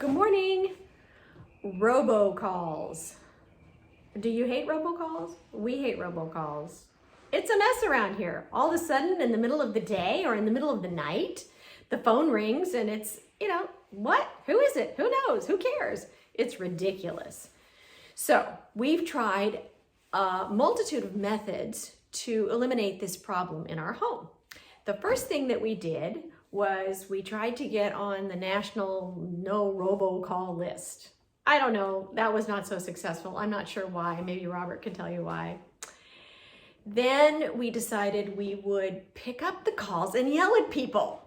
Good morning. Robo Calls. Do you hate robocalls? We hate robocalls. It's a mess around here. All of a sudden, in the middle of the day or in the middle of the night, the phone rings and it's, what? Who is it? Who knows? Who cares? It's ridiculous. So we've tried a multitude of methods to eliminate this problem in our home. The first thing that we did was we tried to get on the national no robocall list. I don't know, that was not so successful. I'm not sure why. Maybe Robert can tell you why. Then we decided we would pick up the calls and yell at people.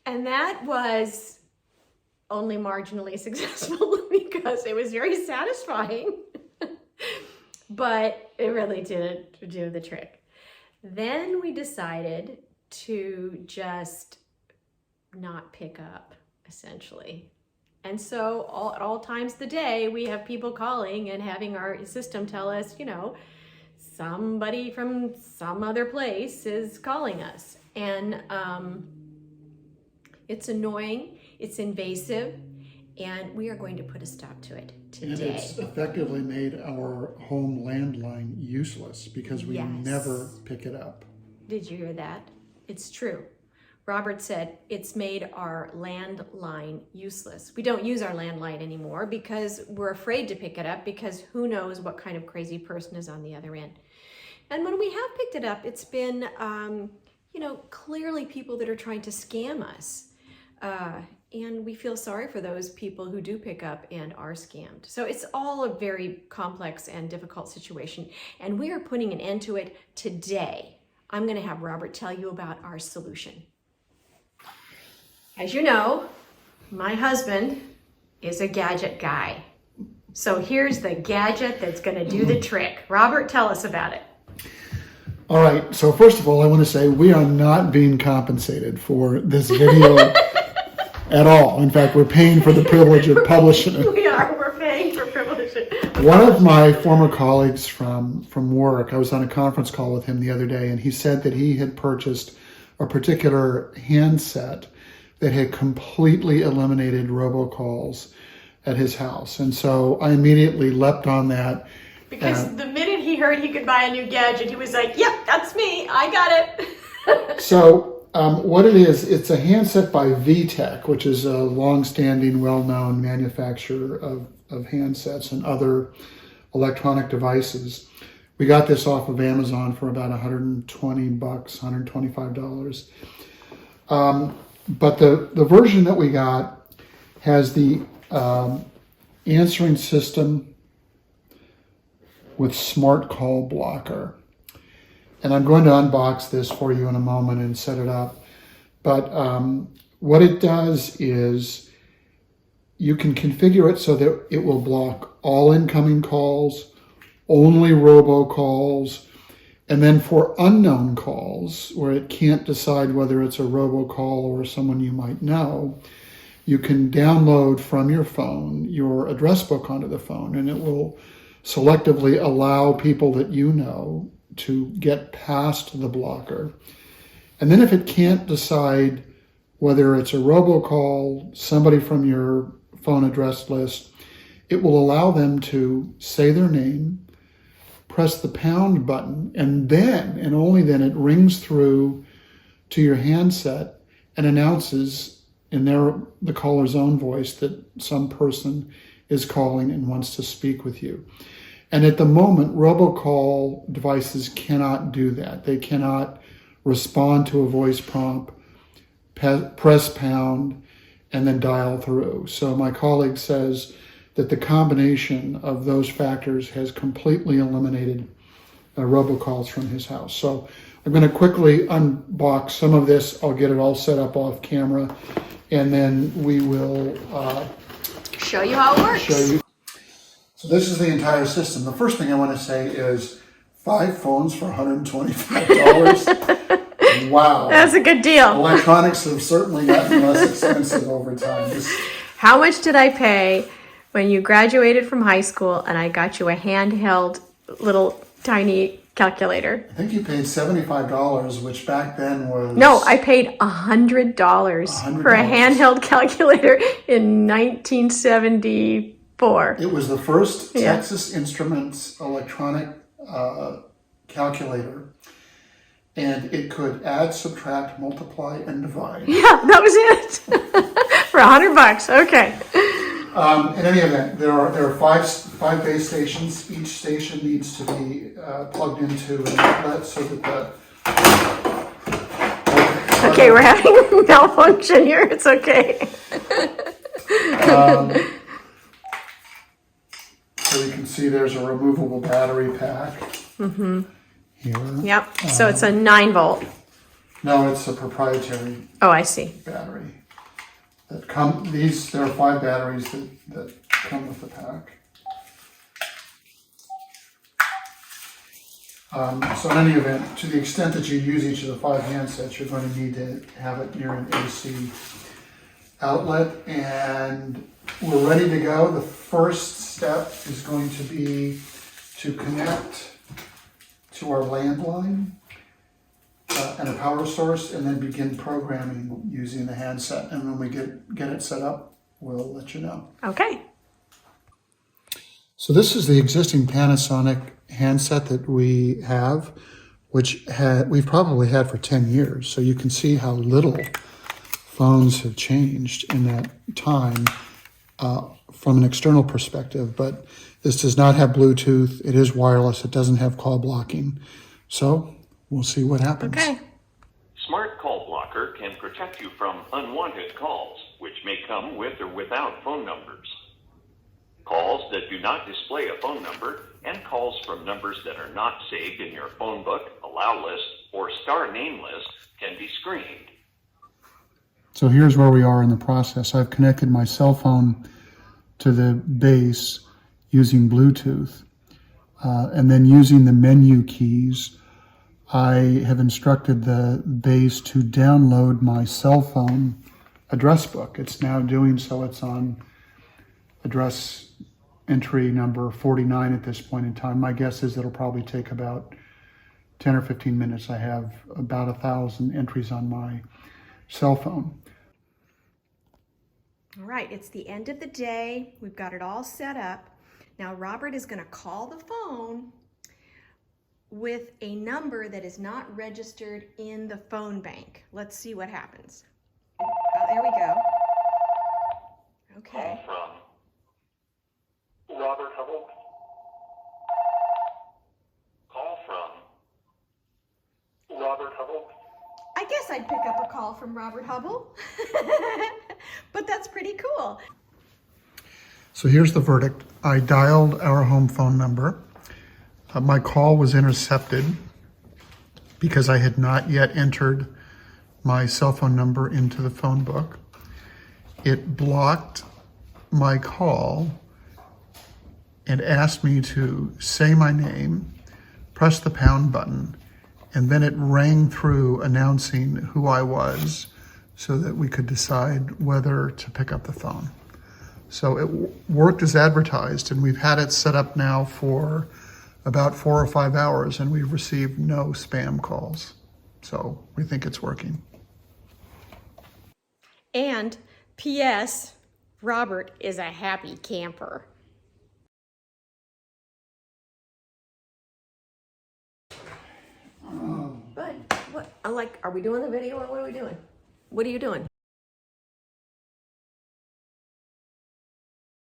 And that was only marginally successful because it was very satisfying, but it really didn't do the trick. Then we decided to just not pick up, essentially. And so at all times of the day, we have people calling and having our system tell us, somebody from some other place is calling us. And it's annoying, it's invasive, and we are going to put a stop to it today. And it's effectively made our home landline useless because we never pick it up. Did you hear that? It's true. Robert said it's made our landline useless. We don't use our landline anymore because we're afraid to pick it up because who knows what kind of crazy person is on the other end. And when we have picked it up, it's been, clearly people that are trying to scam us. And we feel sorry for those people who do pick up and are scammed. So it's all a very complex and difficult situation. And we are putting an end to it today. I'm going to have Robert tell you about our solution. As you know, my husband is a gadget guy. So here's the gadget that's going to do the trick. Robert, tell us about it. All right. So first of all, I want to say we are not being compensated for this video at all. In fact, we're paying for the privilege of publishing it. We are. We're paying for privilege. One of my former colleagues from work, I was on a conference call with him the other day, and he said that he had purchased a particular handset that had completely eliminated robocalls at his house. And so I immediately leapt on that. Because the minute he heard he could buy a new gadget, he was like, yep, that's me. I got it. So what it is, it's a handset by VTech, which is a long-standing, well-known manufacturer of handsets and other electronic devices. We got this off of Amazon for about $120, $125. But the version that we got has the answering system with smart call blocker. And I'm going to unbox this for you in a moment and set it up. But what it does is you can configure it so that it will block all incoming calls, only robocalls, and then for unknown calls, where it can't decide whether it's a robocall or someone you might know, you can download from your phone your address book onto the phone, and it will selectively allow people that you know to get past the blocker. And then if it can't decide whether it's a robocall, somebody from your phone address list, it will allow them to say their name, press the pound button, and then, and only then, it rings through to your handset and announces in the caller's own voice that some person is calling and wants to speak with you. And at the moment, robocall devices cannot do that. They cannot respond to a voice prompt, press pound, and then dial through. So my colleague says that the combination of those factors has completely eliminated robocalls from his house. So I'm going to quickly unbox some of this. I'll get it all set up off camera, and then we will show you how it works. So this is the entire system. The first thing I want to say is 5 phones for $125. Wow. That's a good deal. Electronics have certainly gotten less expensive over time. How much did I pay when you graduated from high school and I got you a handheld little tiny calculator. I think you paid $75, which back then was... No, I paid $100 for a handheld calculator in 1974. It was the first Texas Instruments electronic calculator, and it could add, subtract, multiply, and divide. Yeah, that was it. For $100. Okay. In any event, there are five base stations. Each station needs to be plugged into an outlet so that the... Okay, we're having a malfunction here. It's okay. So you can see there's a removable battery pack here. Yep. So it's a 9-volt. No, it's a proprietary Oh, I see. battery. There are 5 batteries that come with the pack. So in any event, to the extent that you use each of the 5 handsets, you're going to need to have it near an AC outlet, and we're ready to go. The first step is going to be to connect to our landline and a power source, and then begin programming using the handset. And when we get it set up, we'll let you know. Okay. So this is the existing Panasonic handset that we have, which we've probably had for 10 years. So you can see how little phones have changed in that time from an external perspective. But this does not have Bluetooth. It is wireless. It doesn't have call blocking. So we'll see what happens. Okay. Smart Call Blocker can protect you from unwanted calls, which may come with or without phone numbers. Calls that do not display a phone number and calls from numbers that are not saved in your phone book, allow list, or star name list can be screened. So here's where we are in the process. I've connected my cell phone to the base using Bluetooth. And then using the menu keys, I have instructed the base to download my cell phone address book. It's now doing so. It's on address entry number 49 at this point in time. My guess is it'll probably take about 10 or 15 minutes. I have about 1,000 entries on my cell phone. All right, it's the end of the day. We've got it all set up. Now Robert is going to call the phone with a number that is not registered in the phone bank. Let's see what happens. Oh, there we go. Okay. Call from Robert Hubble. Call from Robert Hubble. I guess I'd pick up a call from Robert Hubble. But that's pretty cool. So here's the verdict. I dialed our home phone number. My call was intercepted because I had not yet entered my cell phone number into the phone book. It blocked my call and asked me to say my name, press the pound button, and then it rang through announcing who I was so that we could decide whether to pick up the phone. So it worked as advertised, and we've had it set up now for about 4 or 5 hours, and we've received no spam calls. So we think it's working. And P.S. Robert is a happy camper. But what? Are we doing the video or what are we doing? What are you doing?